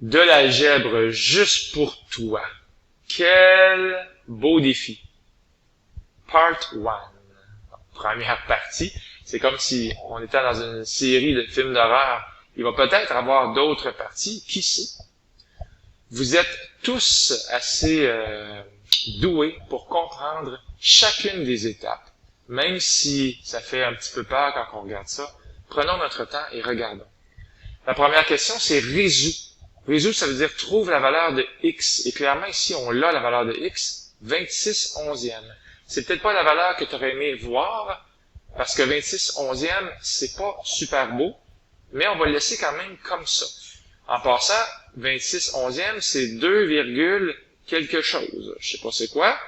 De l'algèbre juste pour toi. Quel beau défi. Part 1. Première partie. C'est comme si on était dans une série de films d'horreur. Il va peut-être avoir d'autres parties. Qui sait? Vous êtes tous assez doués pour comprendre chacune des étapes. Même si ça fait un petit peu peur quand on regarde ça, prenons notre temps et regardons. La première question, c'est résous. Résous, ça veut dire trouve la valeur de x. Et clairement, ici, on a la valeur de x, 26 onzièmes. C'est peut-être pas la valeur que tu aurais aimé voir, parce que 26 onzièmes, c'est pas super beau, mais on va le laisser quand même comme ça. En passant, 26 onzièmes, c'est 2, quelque chose. Je sais pas c'est quoi,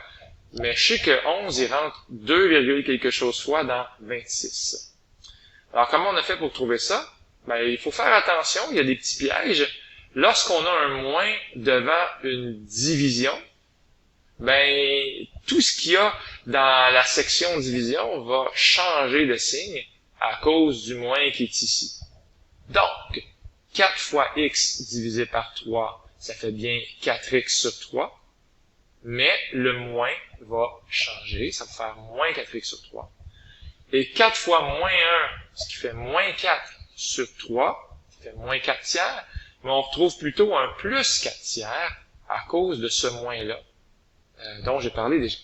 mais je sais que 11, il rentre 2, quelque chose fois dans 26. Alors, comment on a fait pour trouver ça? Ben, il faut faire attention, il y a des petits pièges. Lorsqu'on a un moins devant une division, ben, tout ce qu'il y a dans la section division va changer de signe à cause du moins qui est ici. Donc, 4 fois x divisé par 3, ça fait bien 4x sur 3. Mais le moins va changer, ça va faire moins 4x sur 3. Et 4 fois moins 1, ce qui fait moins 4 sur 3, ça fait moins 4 tiers, mais on retrouve plutôt un plus 4 tiers à cause de ce moins-là, dont j'ai parlé déjà.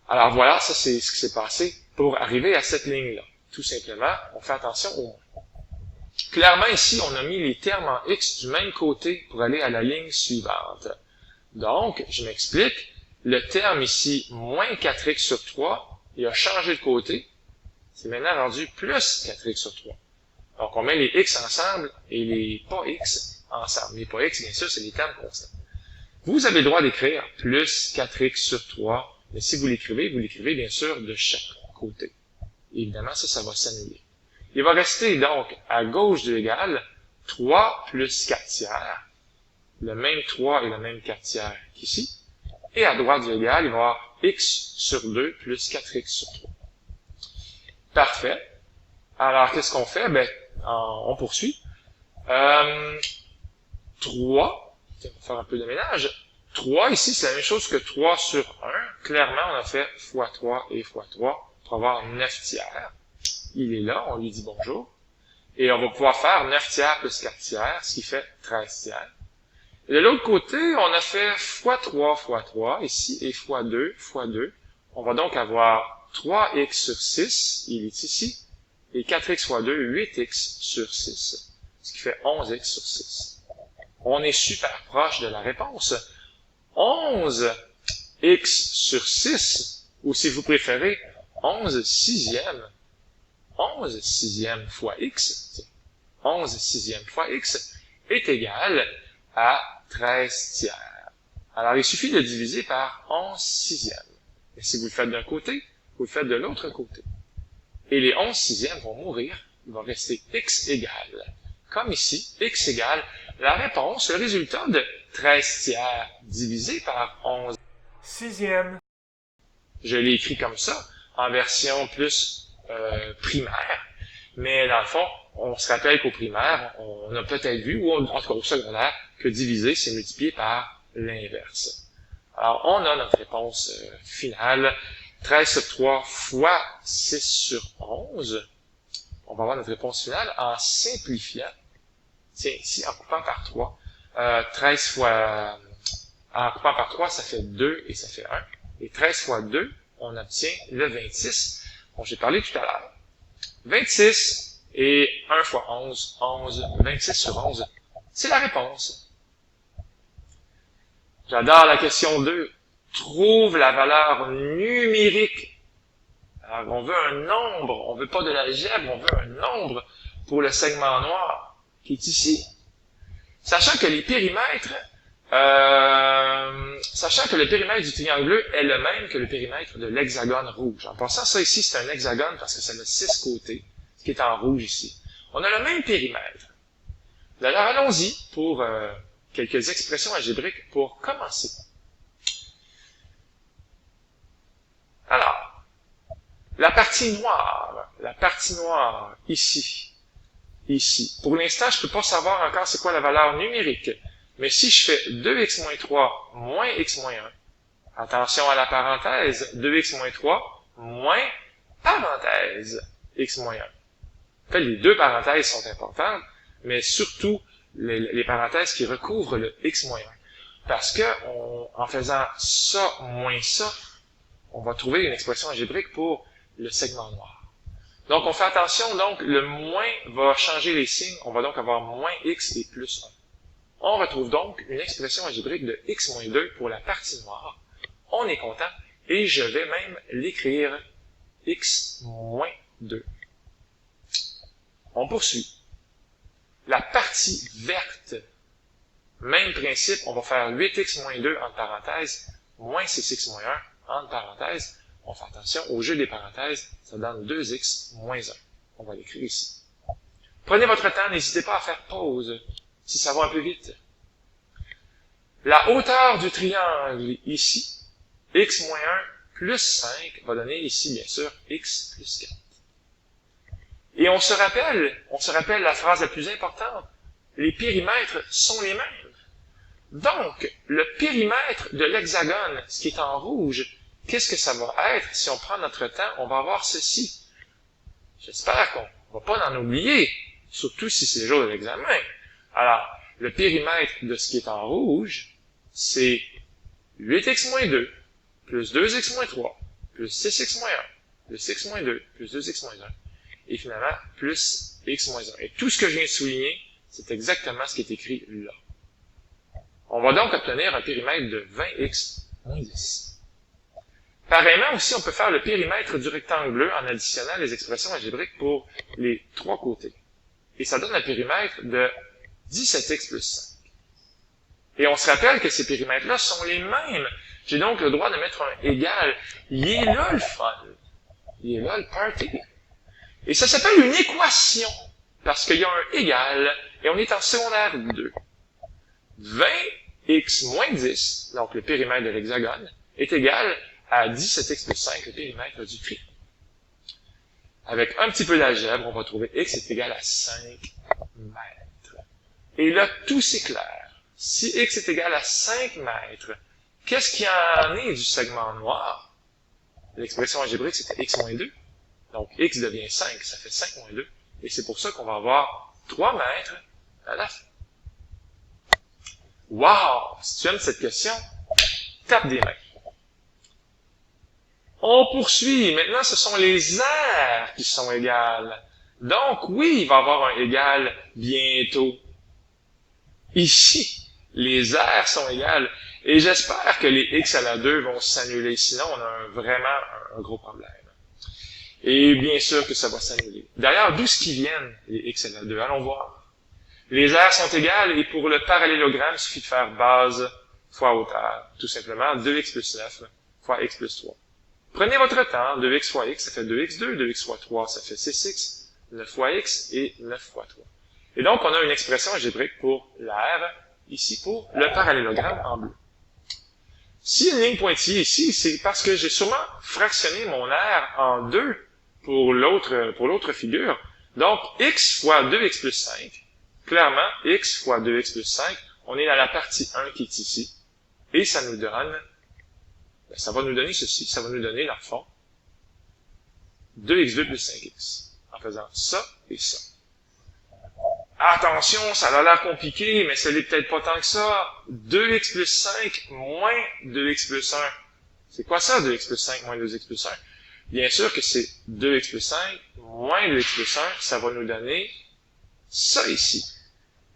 Alors voilà, ça c'est ce qui s'est passé pour arriver à cette ligne-là. Tout simplement, on fait attention au moins. Clairement, ici, on a mis les termes en x du même côté pour aller à la ligne suivante. Donc, je m'explique, le terme ici, moins 4x sur 3, il a changé de côté, c'est maintenant rendu plus 4x sur 3. Donc, on met les x ensemble et les pas x ensemble. Les pas x, bien sûr, c'est les termes constants. Vous avez le droit d'écrire plus 4x sur 3, mais si vous l'écrivez bien sûr de chaque côté. Évidemment, ça va s'annuler. Il va rester donc à gauche de l'égal 3 plus 4 tiers, le même 3 et le même 4 tiers qu'ici, et à droite de l'égal, il va y avoir x sur 2 plus 4x sur 3. Parfait. Alors, qu'est-ce qu'on fait? Ben, on poursuit. 3, on va faire un peu de ménage. 3, ici, c'est la même chose que 3 sur 1. Clairement, on a fait fois 3 et fois 3 pour avoir 9 tiers. Il est là, on lui dit bonjour. Et on va pouvoir faire 9 tiers plus 4 tiers, ce qui fait 13 tiers. Et de l'autre côté, on a fait fois 3 fois 3 ici, et fois 2 fois 2. On va donc avoir 3x sur 6, il est ici, et 4x fois 2, 8x sur 6, ce qui fait 11x sur 6. On est super proche de la réponse. 11x sur 6, ou si vous préférez, 11 sixièmes. 11 sixièmes fois x, 11 sixièmes fois x est égal à 13 tiers. Alors, il suffit de diviser par 11 sixièmes. Et si vous le faites d'un côté, vous le faites de l'autre côté. Et les 11 sixièmes vont mourir. Il va rester x égale. Comme ici, x égale la réponse, le résultat de 13 tiers divisé par 11 sixièmes. Je l'ai écrit comme ça, en version plus primaire. Mais dans le fond, on se rappelle qu'au primaire, on a peut-être vu, ou en tout cas au secondaire, que diviser, c'est multiplier par l'inverse. Alors, on a notre réponse finale. 13 sur 3 fois 6 sur 11. On va avoir notre réponse finale en simplifiant. Tiens, ici, en coupant par 3. 13 fois... En coupant par 3, ça fait 2 et ça fait 1. Et 13 fois 2, on obtient le 26. Bon, j'ai parlé tout à l'heure. 26 et 1 fois 11, 11, 26 sur 11. C'est la réponse. J'adore la question 2. Trouve la valeur numérique. Alors, on veut un nombre. On veut pas de l'algèbre, on veut un nombre pour le segment noir qui est ici. Sachant que les périmètres, sachant que le périmètre du triangle bleu est le même que le périmètre de l'hexagone rouge. En passant, ça ici, c'est un hexagone parce que ça a 6 côtés, ce qui est en rouge ici. On a le même périmètre. Alors, allons-y pour quelques expressions algébriques pour commencer. Alors, la partie noire ici, ici. Pour l'instant, je peux pas savoir encore c'est quoi la valeur numérique. Mais si je fais 2x moins 3 moins x moins 1, attention à la parenthèse, 2x moins 3 moins parenthèse x moins 1. En fait, les deux parenthèses sont importantes, mais surtout les parenthèses qui recouvrent le x moins 1. Parce que en faisant ça moins ça, on va trouver une expression algébrique pour le segment noir. Donc, on fait attention, donc, le moins va changer les signes, on va donc avoir moins x et plus 1. On retrouve donc une expression algébrique de x moins 2 pour la partie noire. On est content, et je vais même l'écrire x moins 2. On poursuit. La partie verte, même principe, on va faire 8x moins 2 entre parenthèses, moins 6x moins 1 entre parenthèses. On fait attention au jeu des parenthèses, ça donne 2x moins 1. On va l'écrire ici. Prenez votre temps, n'hésitez pas à faire pause, si ça va un peu vite. La hauteur du triangle ici, x moins 1 plus 5, va donner ici, bien sûr, x plus 4. Et on se rappelle la phrase la plus importante, les périmètres sont les mêmes. Donc, le périmètre de l'hexagone, ce qui est en rouge, qu'est-ce que ça va être? Si on prend notre temps, on va avoir ceci. J'espère qu'on va pas en oublier, surtout si c'est le jour de l'examen. Alors, le périmètre de ce qui est en rouge, c'est 8x moins 2, plus 2x moins 3, plus 6x moins 1, plus x moins 2, plus 2x moins 1, et finalement, plus x moins 1. Et tout ce que je viens de souligner, c'est exactement ce qui est écrit là. On va donc obtenir un périmètre de 20x moins 10. Pareillement aussi, on peut faire le périmètre du rectangle bleu en additionnant les expressions algébriques pour les trois côtés. Et ça donne un périmètre de 17x plus 5. Et on se rappelle que ces périmètres-là sont les mêmes. J'ai donc le droit de mettre un égal. Il est là le fun. Il est là le party. Et ça s'appelle une équation, parce qu'il y a un égal, et on est en secondaire 2. 20x moins 10, donc le périmètre de l'hexagone, est égal à 17x plus 5, le périmètre du triangle. Avec un petit peu d'algèbre, on va trouver x est égal à 5 mètres. Et là, tout s'éclaire. Si x est égal à 5 mètres, qu'est-ce qui en est du segment noir? L'expression algébrique, c'était x moins 2. Donc, x devient 5, ça fait 5 moins 2. Et c'est pour ça qu'on va avoir 3 mètres à la fin. Wow! Si tu aimes cette question, tape des mains. On poursuit. Maintenant, ce sont les aires qui sont égales. Donc, oui, il va y avoir un égal bientôt. Ici, les aires sont égales. Et j'espère que les x à la 2 vont s'annuler. Sinon, on a vraiment un gros problème. Et bien sûr que ça va s'annuler. D'ailleurs, d'où est-ce qu'ils viennent, les x à la 2? Allons voir. Les aires sont égales et pour le parallélogramme, il suffit de faire base fois hauteur. Tout simplement, 2x plus 9 fois x plus 3. Prenez votre temps, 2x fois x, ça fait 2x2, 2x fois 3, ça fait 6x, 9 fois x et 9 fois 3. Et donc, on a une expression algébrique pour l'aire, ici pour le parallélogramme en bleu. Si une ligne pointillée ici, c'est parce que j'ai sûrement fractionné mon aire en 2 pour l'autre figure. Donc, x fois 2x plus 5, clairement, x fois 2x plus 5, on est dans la partie 1 qui est ici. Et ça nous donne, ça va nous donner ceci, ça va nous donner, dans le fond, 2x2 plus 5x, en faisant ça et ça. Attention, ça a l'air compliqué, mais ça l'est peut-être pas tant que ça. 2x plus 5 moins 2x plus 1. C'est quoi ça, 2x plus 5 moins 2x plus 1? Bien sûr que c'est 2x plus 5 moins 2x plus 1, ça va nous donner ça ici.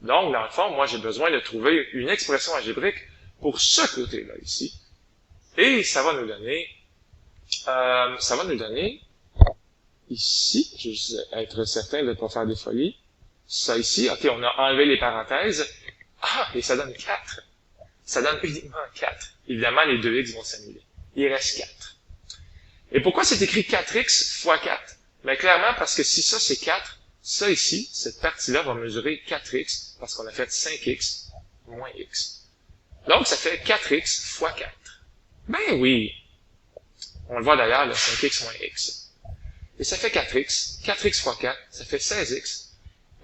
Donc, dans le fond, moi, j'ai besoin de trouver une expression algébrique pour ce côté-là ici. Et ça va nous donner, ici, je vais juste être certain de ne pas faire des folies. Ça ici, ok, on a enlevé les parenthèses. Ah, et ça donne 4. Ça donne uniquement 4. Évidemment, les 2x vont s'annuler. Il reste 4. Et pourquoi c'est écrit 4x fois 4? Mais clairement, parce que si ça c'est 4, ça ici, cette partie-là va mesurer 4x, parce qu'on a fait 5x moins x. Donc, ça fait 4x fois 4. Ben oui! On le voit d'ailleurs, le 5x moins x. Et ça fait 4x. 4x fois 4, ça fait 16x.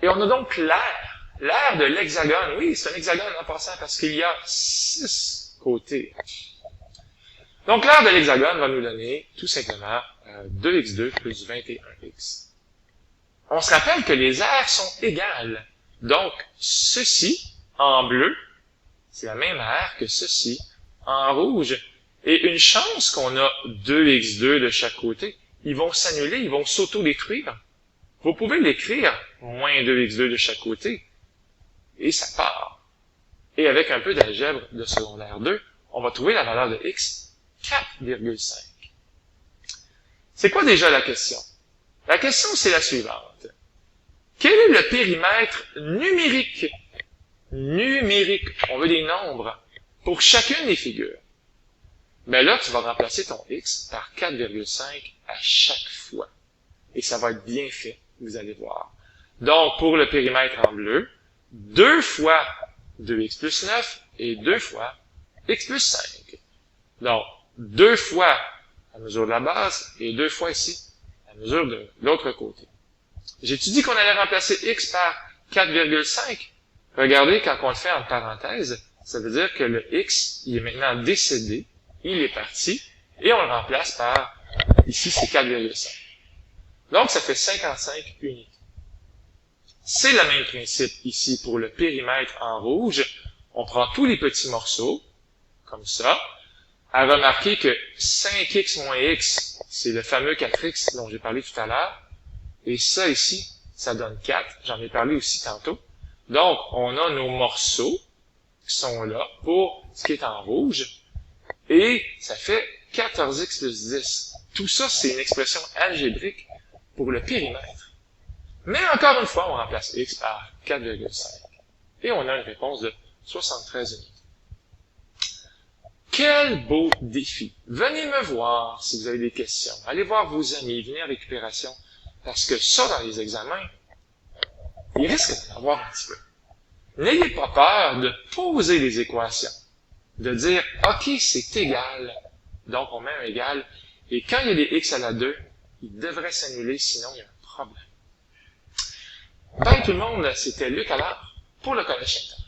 Et on a donc l'aire. L'aire de l'hexagone. Oui, c'est un hexagone en passant parce qu'il y a 6 côtés. Donc l'aire de l'hexagone va nous donner tout simplement 2x2 plus 21x. On se rappelle que les aires sont égales. Donc, ceci, en bleu, c'est la même aire que ceci, en rouge. Et une chance qu'on a 2x2 de chaque côté. Ils vont s'annuler, ils vont s'auto-détruire. Vous pouvez l'écrire, moins 2x2 de chaque côté, et ça part. Et avec un peu d'algèbre de secondaire 2, on va trouver la valeur de x, 4,5. C'est quoi déjà la question? La question, c'est la suivante. Quel est le périmètre numérique? Numérique. On veut des nombres pour chacune des figures. Ben là, tu vas remplacer ton x par 4,5 à chaque fois. Et ça va être bien fait, vous allez voir. Donc, pour le périmètre en bleu, 2 fois 2x plus 9 et 2 fois x plus 5. Donc, 2 fois la mesure de la base et 2 fois ici la mesure de l'autre côté. J'ai-tu dit qu'on allait remplacer x par 4,5? Regardez, quand on le fait en parenthèse, ça veut dire que le x, il est maintenant décédé, il est parti, et on le remplace par, ici c'est 4,5. Donc ça fait 55 unités. C'est le même principe ici pour le périmètre en rouge. On prend tous les petits morceaux, comme ça, à remarquer que 5x moins x, c'est le fameux 4x dont j'ai parlé tout à l'heure, et ça ici, ça donne 4, j'en ai parlé aussi tantôt. Donc, on a nos morceaux qui sont là pour ce qui est en rouge, et ça fait 14x plus 10. Tout ça, c'est une expression algébrique pour le périmètre. Mais encore une fois, on remplace x par 4,5. Et on a une réponse de 73 unités. Quel beau défi! Venez me voir si vous avez des questions. Allez voir vos amis, venez en récupération. Parce que ça, dans les examens, il risque d'en avoir un petit peu. N'ayez pas peur de poser les équations. De dire, OK, c'est égal. Donc, on met un égal. Et quand il y a des x à la 2, il devrait s'annuler, sinon il y a un problème. Bye tout le monde, c'était Luc Allard pour le Collège Sainte-Anne.